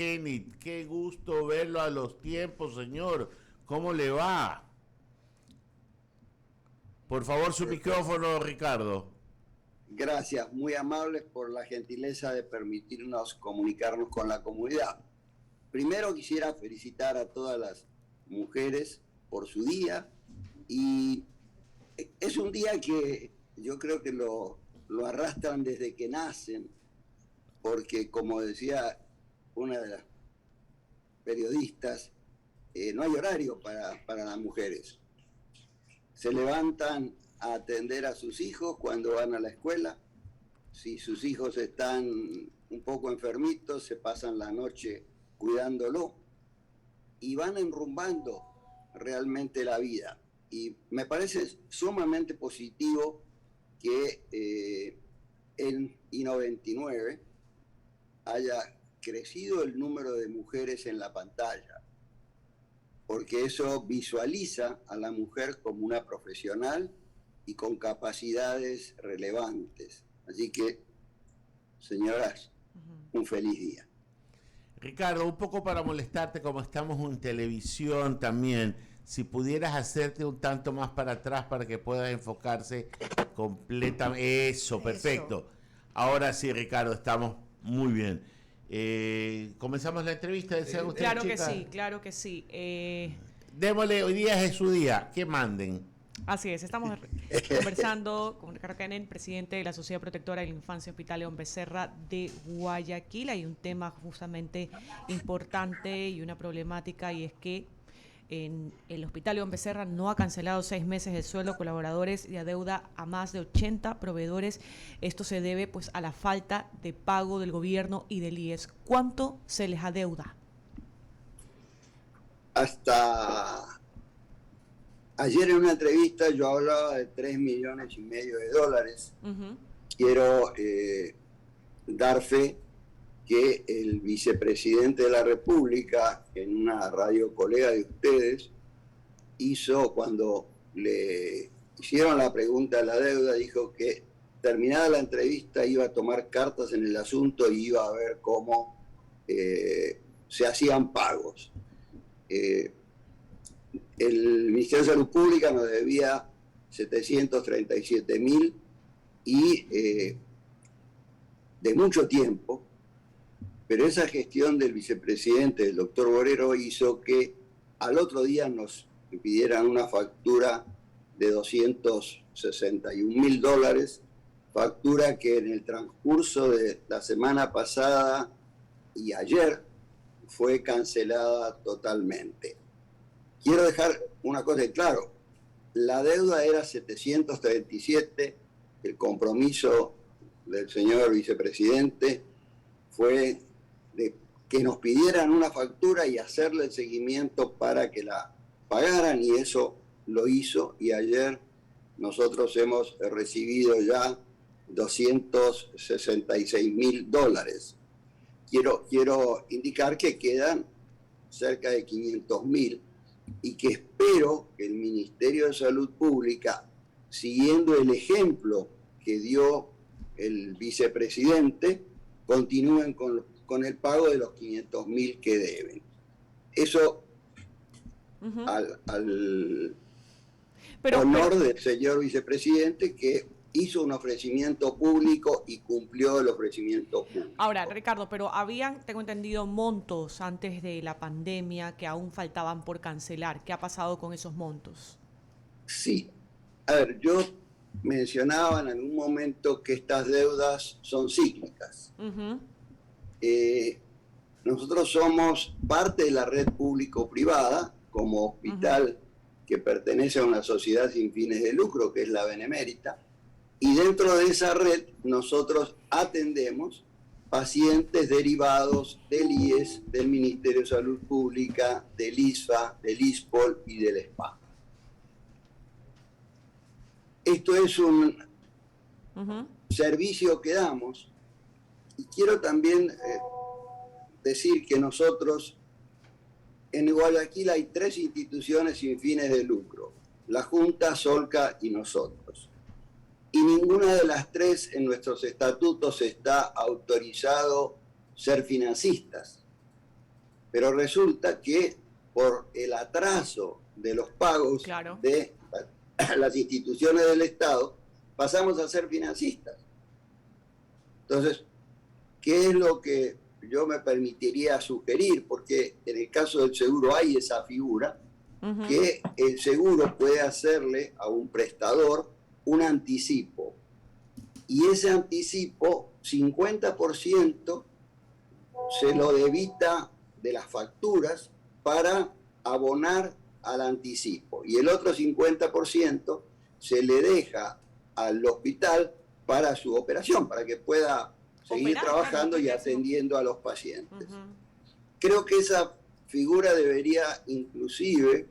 Kenny, qué gusto verlo a los tiempos, señor. ¿Cómo le va? Por favor, su micrófono, Ricardo. Gracias, muy amables por la gentileza de permitirnos comunicarnos con la comunidad. Primero quisiera felicitar a todas las mujeres por su día, y es un día que yo creo que lo arrastran desde que nacen, porque como decía una de las periodistas, no hay horario para las mujeres. Se levantan a atender a sus hijos cuando van a la escuela. Si sus hijos están un poco enfermitos, se pasan la noche cuidándolo y van enrumbando realmente la vida. Y me parece sumamente positivo que en I99 haya crecido el número de mujeres en la pantalla, porque eso visualiza a la mujer como una profesional y con capacidades relevantes. Así que, señoras, un feliz día. Ricardo, un poco para molestarte, como estamos en televisión también, si pudieras hacerte un tanto más para atrás para que puedas enfocarse completamente. Eso, perfecto. Ahora sí, Ricardo, estamos muy bien. Comenzamos la entrevista, ¿desean ustedes, Claro que chicas? sí, claro que sí. Démosle, hoy día es su día, que manden. Así es, estamos conversando con Ricardo Kenen, presidente de la Sociedad Protectora de la Infancia Hospital León Becerra de Guayaquil. Hay un tema justamente importante y una problemática, y es que en el Hospital León Becerra no ha cancelado 6 meses de sueldo a colaboradores y adeuda a más de 80 proveedores. Esto se debe pues a la falta de pago del gobierno y del IES. ¿Cuánto se les adeuda? Hasta ayer en una entrevista yo hablaba de 3,5 millones de dólares. Quiero dar fe que el vicepresidente de la República, en una radio colega de ustedes, hizo, cuando le hicieron la pregunta de la deuda, dijo que terminada la entrevista iba a tomar cartas en el asunto y iba a ver cómo se hacían pagos. El Ministerio de Salud Pública nos debía 737.000 y de mucho tiempo, pero esa gestión del vicepresidente, del doctor Borrero, hizo que al otro día nos pidieran una factura de $261.000, factura que en el transcurso de la semana pasada y ayer fue cancelada totalmente. Quiero dejar una cosa en claro: la deuda era 737, el compromiso del señor vicepresidente fue de que nos pidieran una factura y hacerle el seguimiento para que la pagaran, y eso lo hizo, y ayer nosotros hemos recibido ya $266.000. Quiero indicar que quedan cerca de 500.000 y que espero que el Ministerio de Salud Pública, siguiendo el ejemplo que dio el vicepresidente, continúen con el pago de los 500.000 que deben. Eso al honor del señor vicepresidente, que hizo un ofrecimiento público y cumplió el ofrecimiento público. Ahora, Ricardo, pero habían, tengo entendido, montos antes de la pandemia que aún faltaban por cancelar. ¿Qué ha pasado con esos montos? Sí. A ver, yo mencionaba en algún momento que estas deudas son cíclicas. Nosotros somos parte de la red público-privada como hospital que pertenece a una sociedad sin fines de lucro, que es la Benemérita, y dentro de esa red nosotros atendemos pacientes derivados del IES, del Ministerio de Salud Pública, del ISFA, del ISPOL y del SPA. Esto es un servicio que damos, y quiero también decir que nosotros en Guayaquil hay 3 instituciones sin fines de lucro: la Junta, Solca y nosotros. Y ninguna de las 3 en nuestros estatutos está autorizado ser financistas. Pero resulta que por el atraso de los pagos Claro. de las instituciones del Estado, pasamos a ser financistas. Entonces, ¿qué es lo que yo me permitiría sugerir? Porque en el caso del seguro hay esa figura, que el seguro puede hacerle a un prestador un anticipo. Y ese anticipo, 50% se lo debita de las facturas para abonar al anticipo. Y el otro 50% se le deja al hospital para su operación, para que pueda seguir trabajando y atendiendo a los pacientes. Creo que esa figura debería inclusive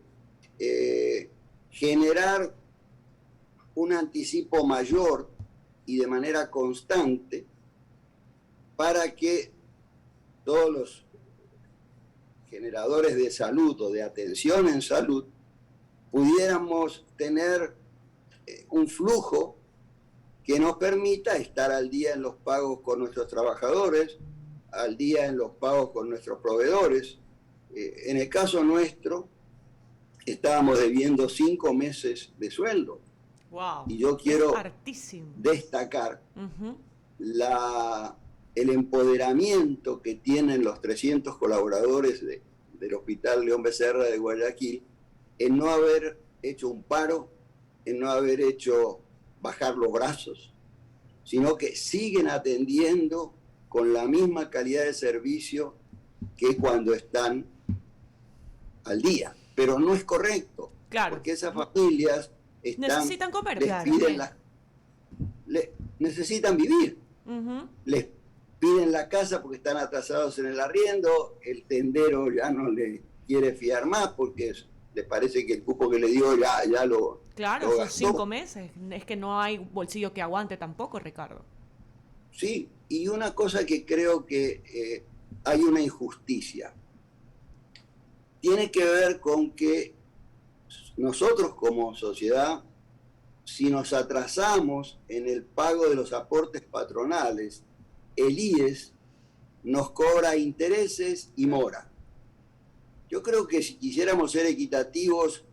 generar un anticipo mayor y de manera constante para que todos los generadores de salud o de atención en salud pudiéramos tener un flujo que nos permita estar al día en los pagos con nuestros trabajadores, al día en los pagos con nuestros proveedores. En el caso nuestro, estábamos debiendo 5 meses de sueldo. Wow, y yo quiero destacar el empoderamiento que tienen los 300 colaboradores del Hospital León Becerra de Guayaquil en no haber hecho un paro, en no haber hecho bajar los brazos, sino que siguen atendiendo con la misma calidad de servicio que cuando están al día. Pero no es correcto, claro, porque esas familias necesitan comer, necesitan vivir. Les piden la casa porque están atrasados en el arriendo, el tendero ya no le quiere fiar más porque le parece que el cupo que le dio ya lo Claro, lo son gastó. 5 meses. Es que no hay bolsillo que aguante tampoco, Ricardo. Sí, y una cosa que creo que hay una injusticia. Tiene que ver con que nosotros como sociedad, si nos atrasamos en el pago de los aportes patronales, el IES nos cobra intereses y mora. Yo creo que si quisiéramos ser equitativos,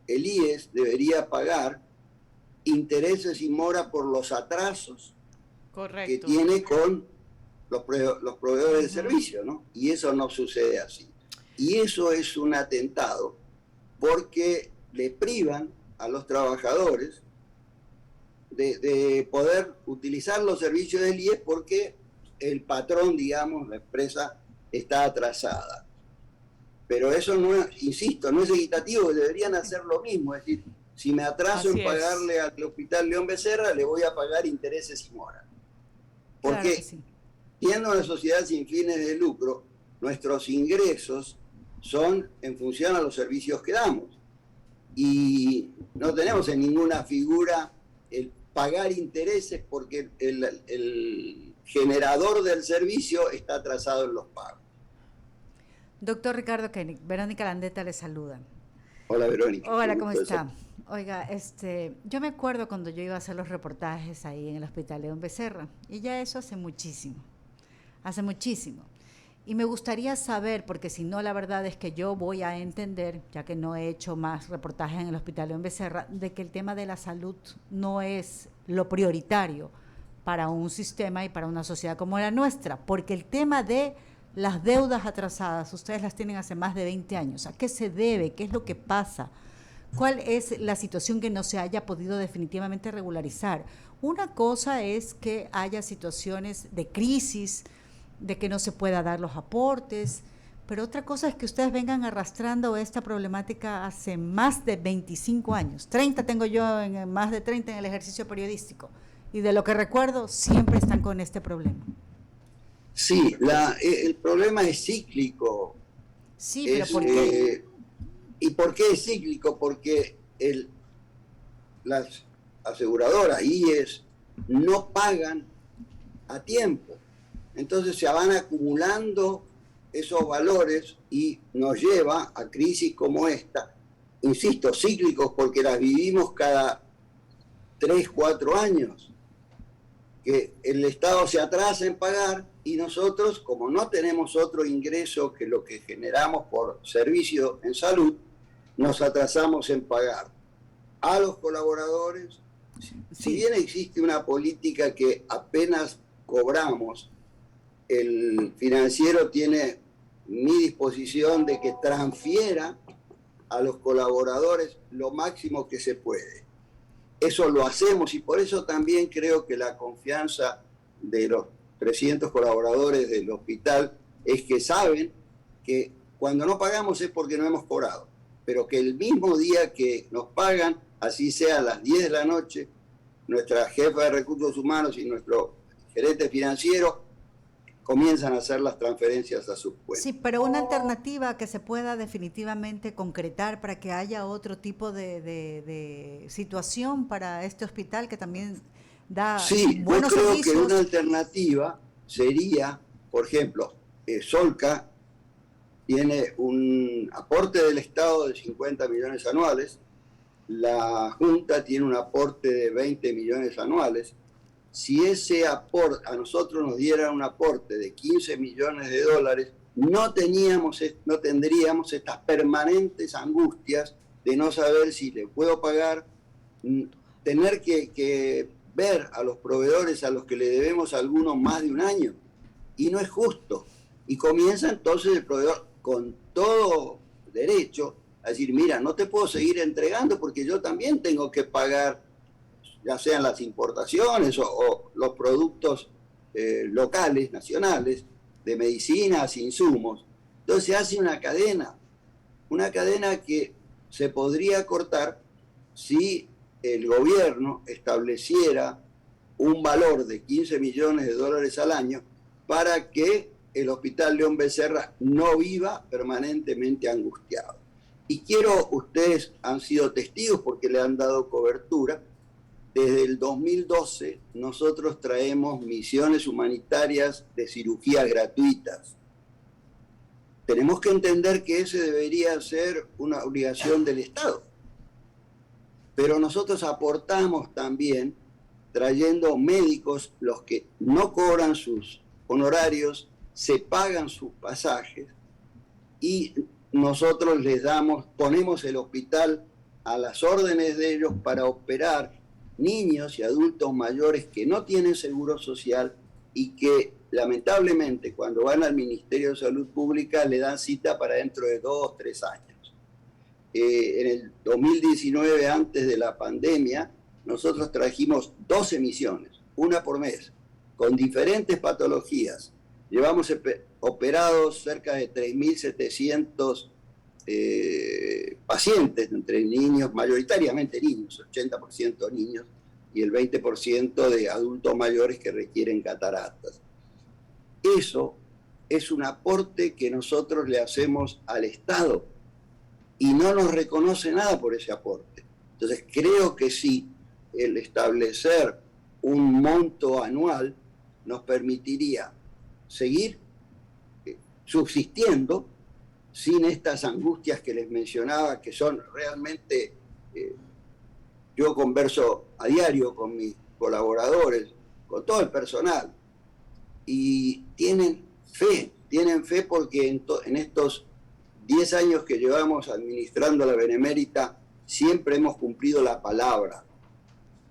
el IES debería pagar intereses y mora por los atrasos que tiene con los proveedores de servicio, ¿no? Y eso no sucede así. Y eso es un atentado porque le privan a los trabajadores de poder utilizar los servicios del IES porque el patrón, digamos, la empresa, está atrasada. Pero eso no, insisto, no es equitativo, deberían hacer lo mismo. Es decir, si me atraso en pagarle al Hospital León Becerra, le voy a pagar intereses y mora. Porque siendo una sociedad sin fines de lucro, nuestros ingresos son en función a los servicios que damos. Y no tenemos en ninguna figura el pagar intereses porque el generador del servicio está atrasado en los pagos. Doctor Ricardo Koenig, Verónica Landeta le saluda. Hola, Verónica. Hola, ¿cómo está? Oiga, yo me acuerdo cuando yo iba a hacer los reportajes ahí en el Hospital León Becerra, y ya eso hace muchísimo. Y me gustaría saber, porque si no, la verdad es que yo voy a entender, ya que no he hecho más reportajes en el Hospital León Becerra, de que el tema de la salud no es lo prioritario para un sistema y para una sociedad como la nuestra, porque el tema de las deudas atrasadas, ustedes las tienen hace más de 20 años. ¿A qué se debe? ¿Qué es lo que pasa? ¿Cuál es la situación que no se haya podido definitivamente regularizar? Una cosa es que haya situaciones de crisis, de que no se pueda dar los aportes, pero otra cosa es que ustedes vengan arrastrando esta problemática hace más de 25 años. 30 tengo yo, más de 30 en el ejercicio periodístico, y de lo que recuerdo siempre están con este problema. Sí, el problema es cíclico. Sí, pero ¿por qué? ¿Y por qué es cíclico? Porque las aseguradoras, IES, no pagan a tiempo. Entonces se van acumulando esos valores y nos lleva a crisis como esta. Insisto, cíclicos porque las vivimos cada 3, 4 años. que el Estado se atrasa en pagar y nosotros, como no tenemos otro ingreso que lo que generamos por servicio en salud, nos atrasamos en pagar a los colaboradores. Si bien existe una política que apenas cobramos, el financiero tiene mi disposición de que transfiera a los colaboradores lo máximo que se puede. Eso lo hacemos y por eso también creo que la confianza de los 300 colaboradores del hospital es que saben que cuando no pagamos es porque no hemos cobrado, pero que el mismo día que nos pagan, así sea a las 10 de la noche, nuestra jefa de recursos humanos y nuestro gerente financiero comienzan a hacer las transferencias a sus cuentas. Sí, pero una alternativa que se pueda definitivamente concretar para que haya otro tipo de situación para este hospital que también da buenos servicios. Sí, yo creo que una alternativa sería, por ejemplo, Solca tiene un aporte del Estado de 50 millones anuales, la Junta tiene un aporte de 20 millones anuales. Si ese aporte a nosotros nos diera un aporte de 15 millones de dólares, no tendríamos estas permanentes angustias de no saber si le puedo pagar, tener que ver a los proveedores a los que le debemos a algunos más de un año. Y no es justo. Y comienza entonces el proveedor con todo derecho a decir, mira, no te puedo seguir entregando porque yo también tengo que pagar, ya sean las importaciones o los productos locales, nacionales, de medicinas, insumos. Entonces se hace una cadena que se podría cortar si el gobierno estableciera un valor de 15 millones de dólares al año para que el Hospital León Becerra no viva permanentemente angustiado. Y ustedes han sido testigos porque le han dado cobertura. Desde el 2012 nosotros traemos misiones humanitarias de cirugía gratuitas. Tenemos que entender que ese debería ser una obligación del Estado. Pero nosotros aportamos también trayendo médicos, los que no cobran sus honorarios, se pagan sus pasajes y nosotros ponemos el hospital a las órdenes de ellos para operar niños y adultos mayores que no tienen seguro social y que lamentablemente cuando van al Ministerio de Salud Pública le dan cita para dentro de 2 o 3 años. En el 2019, antes de la pandemia, nosotros trajimos 12 misiones, una por mes, con diferentes patologías. Llevamos operados cerca de 3.700 pacientes, entre niños, mayoritariamente niños, 80% niños, y el 20% de adultos mayores que requieren cataratas. Eso es un aporte que nosotros le hacemos al Estado y no nos reconoce nada por ese aporte. Entonces creo que sí, el establecer un monto anual nos permitiría seguir subsistiendo sin estas angustias que les mencionaba, que son realmente, yo converso a diario con mis colaboradores, con todo el personal, y tienen fe porque en estos 10 años que llevamos administrando la Benemérita, siempre hemos cumplido la palabra.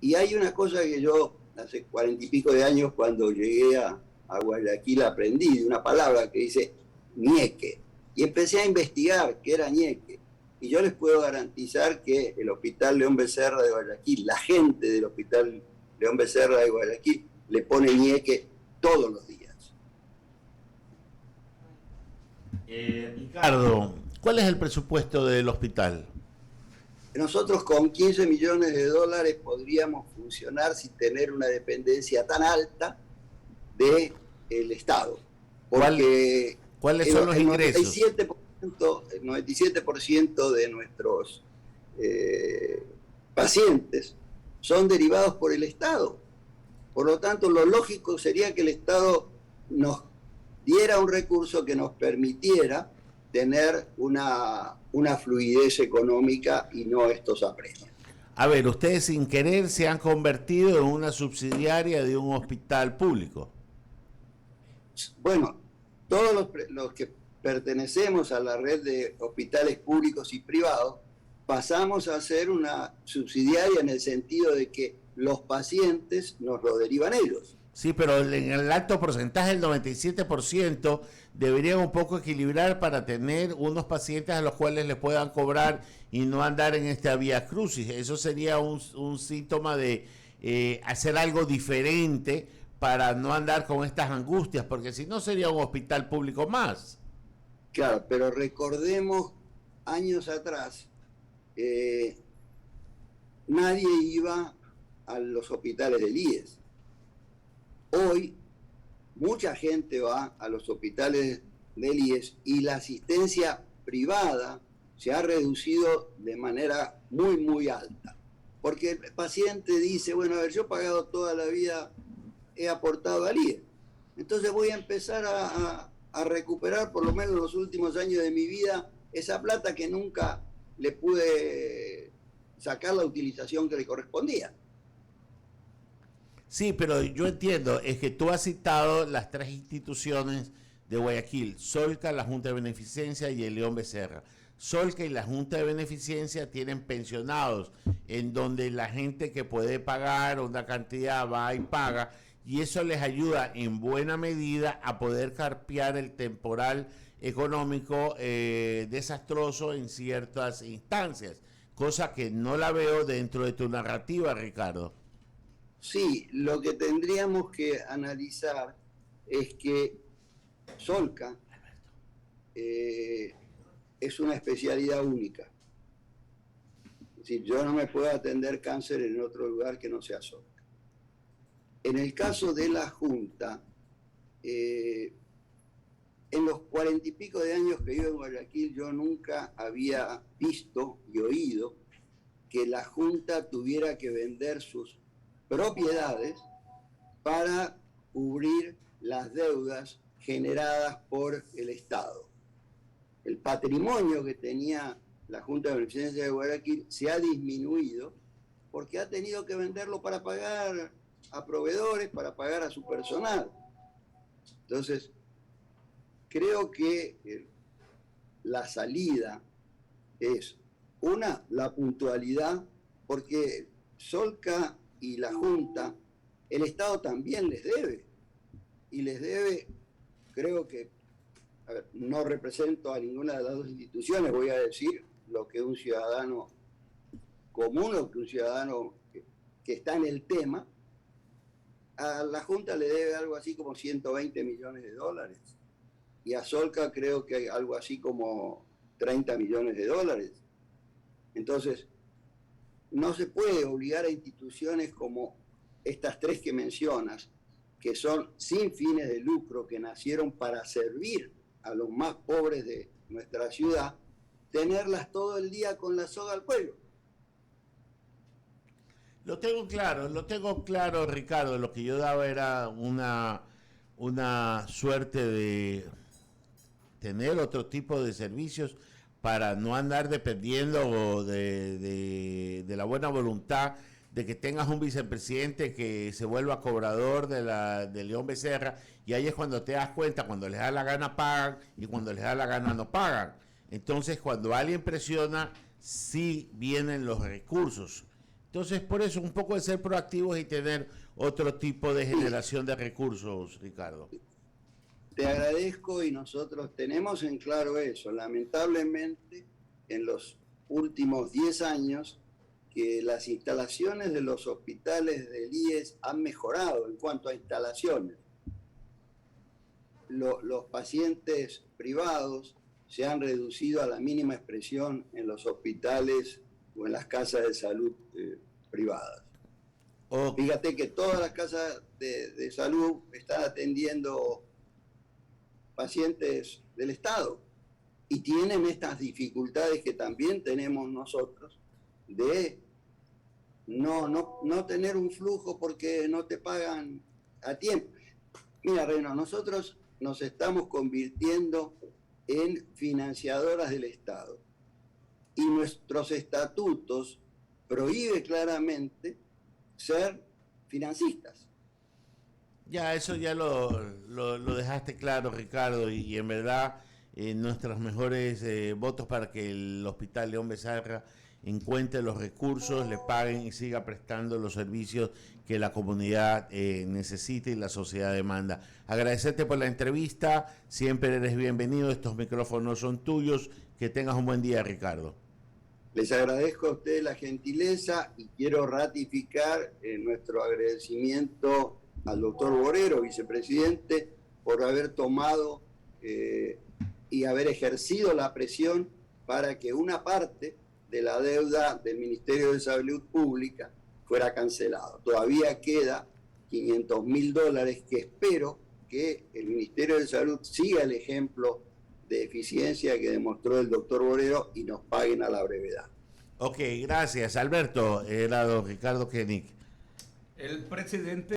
Y hay una cosa que yo, hace 40 y pico de años, cuando llegué a Guayaquil, aprendí de una palabra que dice ñeque. Y empecé a investigar qué era ñeque. Y yo les puedo garantizar que el Hospital León Becerra de Guayaquil, la gente del Hospital León Becerra de Guayaquil, le pone ñeque todos los días. Ricardo, ¿cuál es el presupuesto del hospital? Nosotros con 15 millones de dólares podríamos funcionar sin tener una dependencia tan alta del Estado. Porque ¿Cuáles son los ingresos? El 97% de nuestros pacientes son derivados por el Estado. Por lo tanto, lo lógico sería que el Estado nos diera un recurso que nos permitiera tener una fluidez económica y no estos apremios. A ver, ustedes sin querer se han convertido en una subsidiaria de un hospital público. Bueno, todos los que pertenecemos a la red de hospitales públicos y privados pasamos a ser una subsidiaria en el sentido de que los pacientes nos lo derivan ellos. Sí, pero en el alto porcentaje, el 97%, deberían un poco equilibrar para tener unos pacientes a los cuales les puedan cobrar y no andar en esta vía crucis. Eso sería un síntoma de hacer algo diferente para no andar con estas angustias, porque si no sería un hospital público más. Claro, pero recordemos años atrás, nadie iba a los hospitales del IES. Hoy, mucha gente va a los hospitales del IES y la asistencia privada se ha reducido de manera muy, muy alta. Porque el paciente dice, bueno, a ver, yo he pagado toda la vida, he aportado al IES. Entonces voy a empezar a recuperar, por lo menos en los últimos años de mi vida, esa plata que nunca le pude sacar la utilización que le correspondía. Sí, pero yo entiendo, es que tú has citado las tres instituciones de Guayaquil, Solca, la Junta de Beneficencia y el León Becerra. Solca y la Junta de Beneficencia tienen pensionados, en donde la gente que puede pagar una cantidad va y paga, y eso les ayuda en buena medida a poder carpear el temporal económico desastroso en ciertas instancias, cosa que no la veo dentro de tu narrativa, Ricardo. Sí, lo que tendríamos que analizar es que Solca es una especialidad única. Es decir, yo no me puedo atender cáncer en otro lugar que no sea Solca. En el caso de la Junta, en los 40 y pico de años que vivo en Guayaquil, yo nunca había visto y oído que la Junta tuviera que vender sus propiedades para cubrir las deudas generadas por el Estado. El patrimonio que tenía la Junta de Beneficencia de Guayaquil se ha disminuido porque ha tenido que venderlo para pagar a proveedores, para pagar a su personal. Entonces, creo que la salida es, una, la puntualidad, porque Solca y la Junta, el Estado también les debe, y les debe, creo que, a ver, no represento a ninguna de las dos instituciones, voy a decir lo que un ciudadano común, lo que un ciudadano que está en el tema, a la Junta le debe algo así como 120 millones de dólares, y a Solca creo que hay algo así como 30 millones de dólares. Entonces, no se puede obligar a instituciones como estas tres que mencionas, que son sin fines de lucro, que nacieron para servir a los más pobres de nuestra ciudad, tenerlas todo el día con la soga al cuello. Lo tengo claro, Ricardo. Lo que yo daba era una suerte de tener otro tipo de servicios para no andar dependiendo de la buena voluntad de que tengas un vicepresidente que se vuelva cobrador de León Becerra, y ahí es cuando te das cuenta, cuando les da la gana pagan y cuando les da la gana no pagan. Entonces, cuando alguien presiona, sí vienen los recursos. Entonces, por eso un poco de ser proactivos y tener otro tipo de generación de recursos, Ricardo. Te agradezco, y nosotros tenemos en claro eso. Lamentablemente, en los últimos 10 años, que las instalaciones de los hospitales del IES han mejorado en cuanto a instalaciones. Los pacientes privados se han reducido a la mínima expresión en los hospitales o en las casas de salud privadas. Fíjate que todas las casas de salud están atendiendo pacientes del Estado y tienen estas dificultades que también tenemos nosotros de no tener un flujo porque no te pagan a tiempo. Mira, Reno, nosotros nos estamos convirtiendo en financiadoras del Estado y nuestros estatutos prohíbe claramente ser financistas. Ya, eso ya lo dejaste claro, Ricardo, y en verdad nuestros mejores votos para que el Hospital León Becerra encuentre los recursos, le paguen y siga prestando los servicios que la comunidad necesita y la sociedad demanda. Agradecerte por la entrevista, siempre eres bienvenido, estos micrófonos son tuyos, que tengas un buen día, Ricardo. Les agradezco a ustedes la gentileza y quiero ratificar nuestro agradecimiento al doctor Borrero, vicepresidente, por haber tomado y haber ejercido la presión para que una parte de la deuda del Ministerio de Salud Pública fuera cancelada. Todavía queda $500.000 que espero que el Ministerio de Salud siga el ejemplo de eficiencia que demostró el doctor Borrero y nos paguen a la brevedad. Ok, gracias. Alberto, era don Ricardo Koenig. El presidente